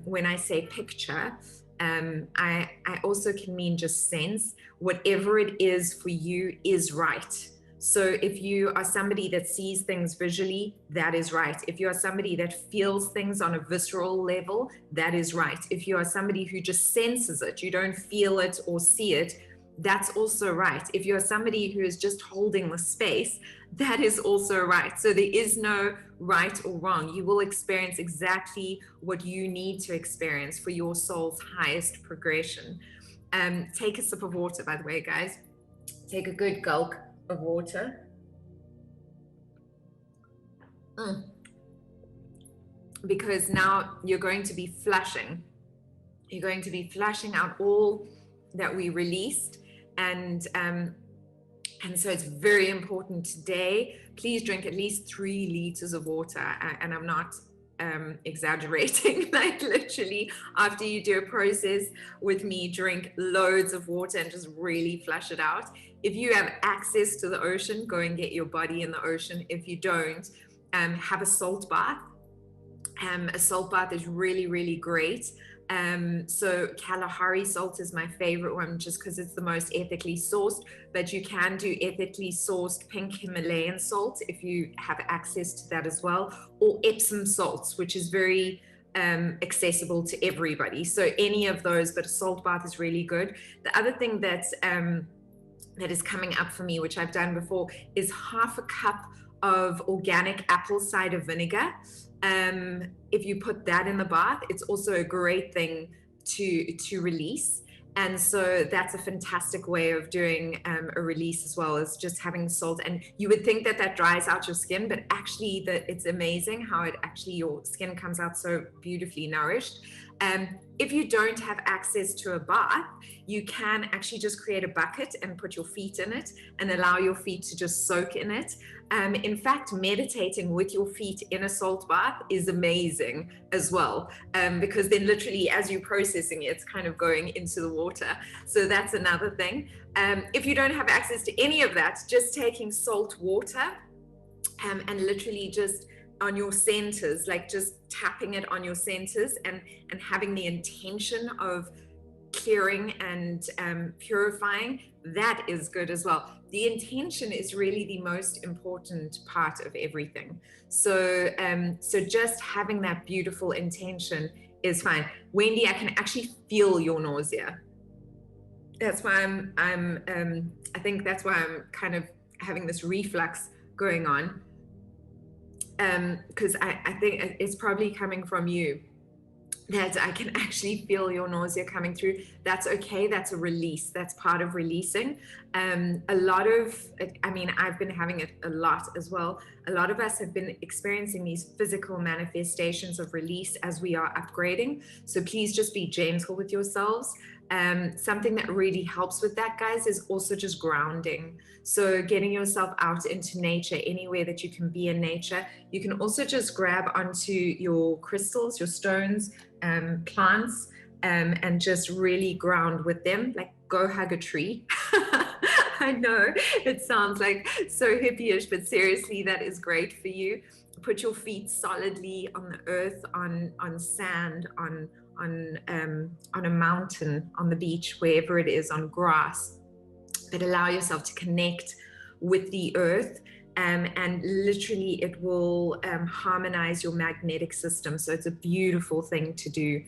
when I say picture, I also can mean just sense. Whatever it is for you is right. So if you are somebody that sees things visually, that is right. If you are somebody that feels things on a visceral level, that is right. If you are somebody who just senses it, you don't feel it or see it, that's also right. If you're somebody who is just holding the space, that is also right. So there is no right or wrong. You will experience exactly what you need to experience for your soul's highest progression. Take a sip of water, by the way, guys. Take a good gulp of water. Because now you're going to be flushing. You're going to be flushing out all that we released. And so it's very important today. Please drink at least 3 liters of water. And I'm not exaggerating. Like literally, after you do a process with me, drink loads of water and just really flush it out. If you have access to the ocean, go and get your body in the ocean. If you don't, have a salt bath. A salt bath is really, really great. So Kalahari salt is my favorite one, just because it's the most ethically sourced, but you can do ethically sourced pink Himalayan salt if you have access to that as well, or Epsom salts, which is very accessible to everybody. So any of those, but a salt bath is really good. The other thing that is coming up for me, which I've done before, is half a cup of organic apple cider vinegar. If you put that in the bath, it's also a great thing to release. And so that's a fantastic way of doing a release as well, as just having salt. And you would think that dries out your skin, but actually it's amazing how your skin comes out so beautifully nourished. If you don't have access to a bath, you can actually just create a bucket and put your feet in it and allow your feet to just soak in it. In fact, meditating with your feet in a salt bath is amazing as well, because then literally as you're processing it, it's kind of going into the water. So that's another thing. If you don't have access to any of that, just taking salt water and literally just on your centers, like just tapping it on your centers and having the intention of clearing and purifying, that is good as well. The intention is really the most important part of everything. So just having that beautiful intention is fine. Wendy, I can actually feel your nausea. That's why I think that's why I'm kind of having this reflux going on. Because I think it's probably coming from you. that I can actually feel your nausea coming through. That's okay. That's a release. That's part of releasing. A lot of, I mean, I've been having it a lot as well. A lot of us have been experiencing these physical manifestations of release as we are upgrading. So please just be gentle with yourselves. Something that really helps with that, guys, is also just grounding. So getting yourself out into nature, anywhere that you can be in nature. You can also just grab onto your crystals, your stones, plants, and just really ground with them. Like, go hug a tree. I know it sounds like so hippie-ish, but seriously, that is great for you. Put your feet solidly on the earth, on sand, on a mountain, on the beach, wherever it is, on grass. But allow yourself to connect with the earth. And literally it will harmonize your magnetic system. So it's a beautiful thing to do.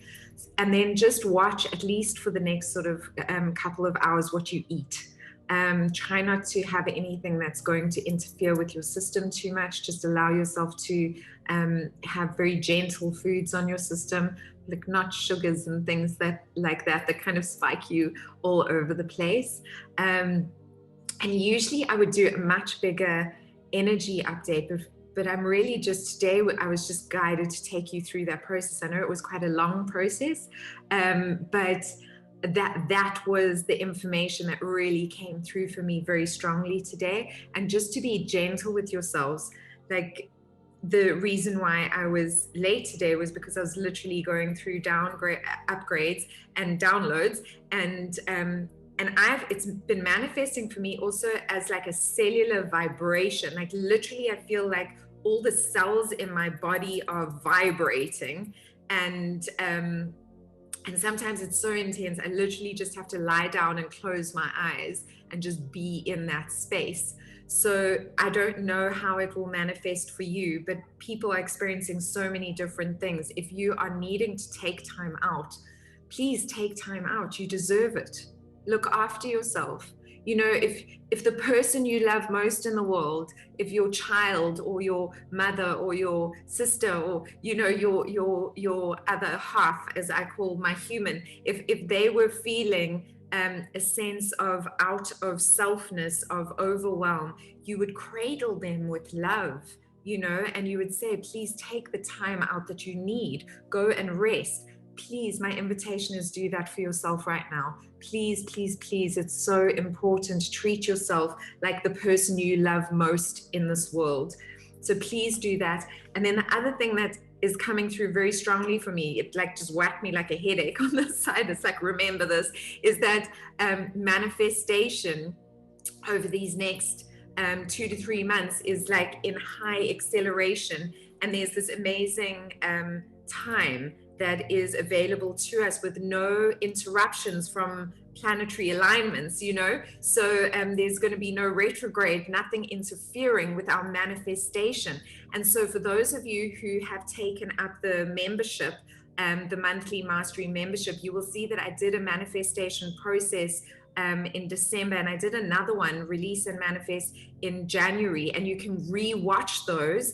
And then just watch, at least for the next sort of couple of hours, what you eat. Try not to have anything that's going to interfere with your system too much. Just allow yourself to have very gentle foods on your system, like not sugars and things that kind of spike you all over the place. And usually I would do a much bigger energy update, but I'm really just today, I was just guided to take you through that process. I know it was quite a long process, but that was the information that really came through for me very strongly today. And just to be gentle with yourselves. Like, the reason why I was late today was because I was literally going through upgrades and downloads, and it's been manifesting for me also as like a cellular vibration. Like, literally I feel like all the cells in my body are vibrating, and sometimes it's so intense I literally just have to lie down and close my eyes and just be in that space. So I don't know how it will manifest for you, but people are experiencing so many different things. If you are needing to take time out, please take time out. You deserve it. Look after yourself. You know, if the person you love most in the world, if your child or your mother or your sister or, you know, your other half, as I call my human, if they were feeling a sense of out of selfness, of overwhelm, you would cradle them with love, you know, and you would say, please take the time out that you need, go and rest. Please, my invitation is do that for yourself right now. Please, please, please. It's so important. Treat yourself like the person you love most in this world. So please do that. And then the other thing that is coming through very strongly for me, it like just whacked me like a headache on the side. It's like, remember this, is that manifestation over these next 2 to 3 months is like in high acceleration. And there's this amazing time that is available to us with no interruptions from planetary alignments, you know. So there's going to be no retrograde, nothing interfering with our manifestation. And so for those of you who have taken up the membership, the monthly mastery membership, you will see that I did a manifestation process in December, and I did another one, release and manifest, in January, and you can re-watch those,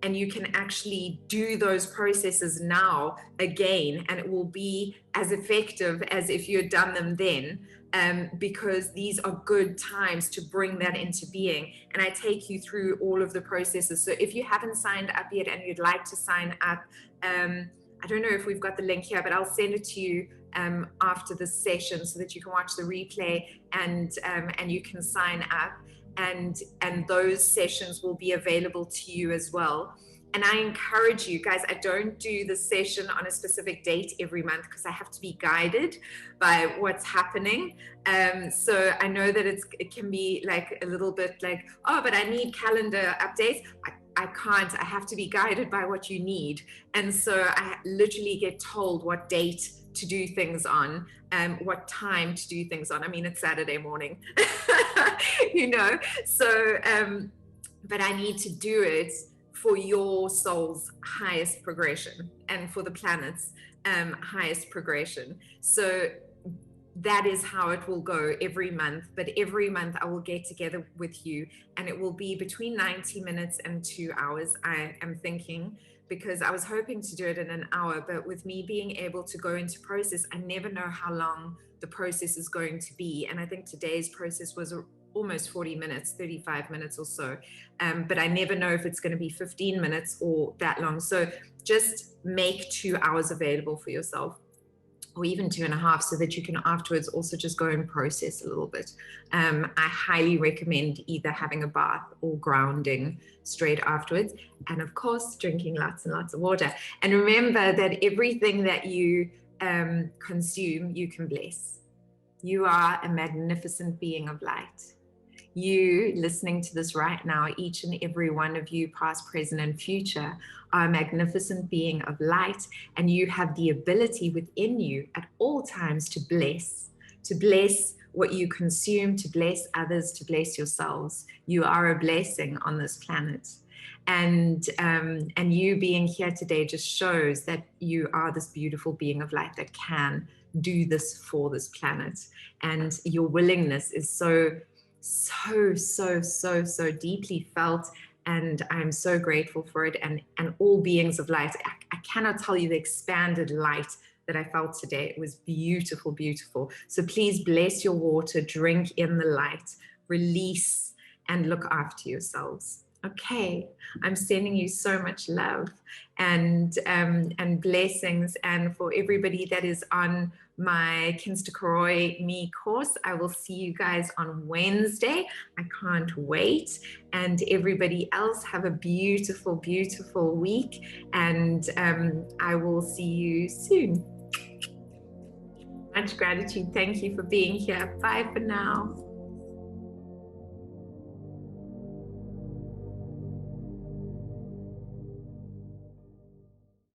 and you can actually do those processes now again, and it will be as effective as if you had done them then, because these are good times to bring that into being. And I take you through all of the processes. So if you haven't signed up yet and you'd like to sign up, I don't know if we've got the link here, but I'll send it to you after this session so that you can watch the replay and you can sign up. And those sessions will be available to you as well. And I encourage you guys, I don't do the session on a specific date every month because I have to be guided by what's happening. So I know that it can be like a little bit like, oh, but I need calendar updates. I can't, I have to be guided by what you need. And so I literally get told what date to do things on, what time to do things on. I mean, it's Saturday morning, you know, so, but I need to do it for your soul's highest progression and for the planet's highest progression. So that is how it will go every month. But every month I will get together with you, and it will be between 90 minutes and 2 hours, I am thinking, because I was hoping to do it in an hour, but with me being able to go into process, I never know how long the process is going to be. And I think today's process was almost 40 minutes, 35 minutes or so. But I never know if it's going to be 15 minutes or that long. So just make 2 hours available for yourself, or even 2.5, so that you can afterwards also just go and process a little bit. I highly recommend either having a bath or grounding straight afterwards. And of course, drinking lots and lots of water. And remember that everything that you consume, you can bless. You are a magnificent being of light. You listening to this right now, each and every one of you, past, present, and future, are a magnificent being of light, and you have the ability within you at all times to bless what you consume, to bless others, to bless yourselves. You are a blessing on this planet. And you being here today just shows that you are this beautiful being of light that can do this for this planet. And your willingness is so deeply felt, and I'm so grateful for it. And all beings of light, I cannot tell you the expanded light that I felt today. It was beautiful, beautiful. So please bless your water, drink in the light, release, and look after yourselves. Okay, I'm sending you so much love and blessings. And for everybody that is on my Kinsta Karoi Me course, I will see you guys on Wednesday. I can't wait. And everybody else, have a beautiful, beautiful week. And I will see you soon. Much gratitude. Thank you for being here. Bye for now.